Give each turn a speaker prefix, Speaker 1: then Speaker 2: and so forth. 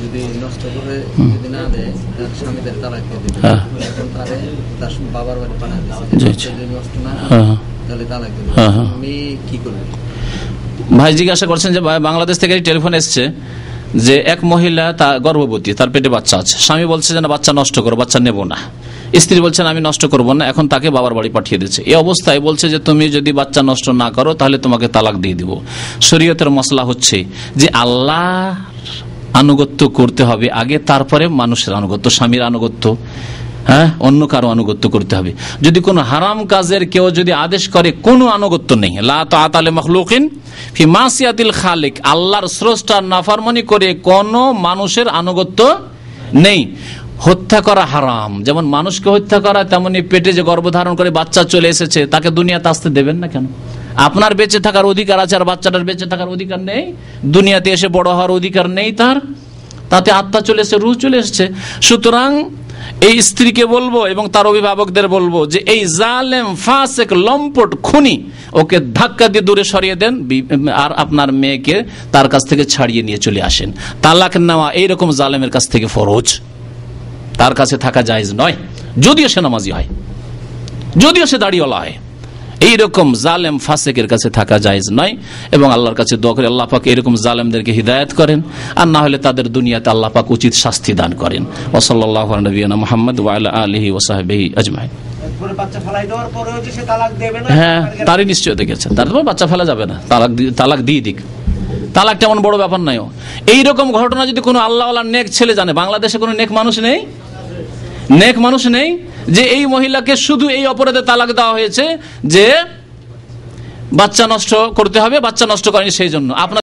Speaker 1: যদি নষ্ট করে যদি না দেয়, স্বামীদের তালাক দিয়ে দিবে, এখন তারে তার বাবার বাড়ি পাঠায় দিচ্ছে, যদি নষ্ট না তাহলে তালাক দিবে, মেয়ে কি করবে?
Speaker 2: ভাই জিজ্ঞাসা করছেন যে বাংলাদেশ থেকে টেলিফোন এসছে যে এক মহিলা গর্ভবতী, তার পেটে বাচ্চা আছে, স্বামী বলছে যে না বাচ্চা নষ্ট করো, বাচ্চা নেব না, স্ত্রী বলছেন আমি নষ্ট করব না, এখন তাকে বাবার বাড়ি পাঠিয়ে দিচ্ছে। এই অবস্থায় বলছে যে তুমি যদি বাচ্চা নষ্ট না করো তাহলে তোমাকে তালাক দিয়ে দিব। শরীয়তের মসলা হচ্ছে যে আল্লাহ আনুগত্য করতে হবে আগে, তারপরে মানুষের আনুগত্য, স্বামীর আনুগত্য, হ্যাঁ, অন্য কারো আনুগত্য করতে হবে। যদি কোনো হারাম কাজের কেউ যদি আদেশ করে, কোনো আনুগত্য নেই। লা তাআতা লি মাখলুকিন ফি মাসিয়াতিল খালিক, আল্লাহর স্রষ্টার নাফরমানি করে কোনো মানুষের আনুগত্য নেই। হত্যা করা হারাম, যেমন মানুষকে হত্যা করা, তেমনি পেটে যে গর্ভধারণ করে বাচ্চা চলে এসেছে তাকে দুনিয়াতে আসতে দেবেন না কেন? আপনার বেঁচে থাকার অধিকার আছে, আর বাচ্চাটার বেঁচে থাকার অধিকার নেই, দুনিয়াতে এসে বড় হওয়ার অধিকার নেই তার, তাতে আত্মা চলে এসেছে, রূহ চলে এসেছে। সুতরাং এই স্ত্রীকে বলবো এবং তার অভিভাবকদের বলবো যে এই জালেম, ফাসেক, লম্পট, খুনি, ওকে ধাক্কা দিয়ে দূরে সরিয়ে দেন, আর আপনার মেয়েকে তার কাছ থেকে ছাড়িয়ে নিয়ে চলে আসেন। তালাক নেওয়া এইরকম জালেমের কাছ থেকে ফরজ, তার কাছে থাকা জায়েজ নয়, যদিও সে নামাজি হয়, যদিও সে দাড়িওয়ালা হয়। এইরকম জালেম ফাসেকের কাছে থাকা জায়েজ নয়। এবং আল্লাহর কাছে দোয়া করে আল্লাহ পাক এরকম জালেমদেরকে হিদায়াত করেন, আর না হলে তাদের দুনিয়াতে আল্লাহ পাক উচিত শাস্তি দান করেন। ওয়া সাল্লাল্লাহু আলা নবিয়িনা মুহাম্মদ ওয়া আলা আলিহি ওয়া সাহবিহি আজমাইন। হ্যাঁ, তারই নিশ্চয় দেখেছেন, তারপর বাচ্চা ফেলা যাবে না, তালাক দিয়ে দিক। তালাক তেমন বড় ব্যাপার নাই। এইরকম ঘটনা যদি কোনো আল্লাহওয়ালা নেক ছেলে জানে, বাংলাদেশে কোনো নেক মানুষ নেই, নেক মানুষ নেই যে এই মহিলাকে শুধু এই অপরাধে তালাক দেওয়া হয়েছে যে বাচ্চা নষ্ট করতে হবে, বাচ্চা নষ্ট করেনি সেই জন্য। আপনার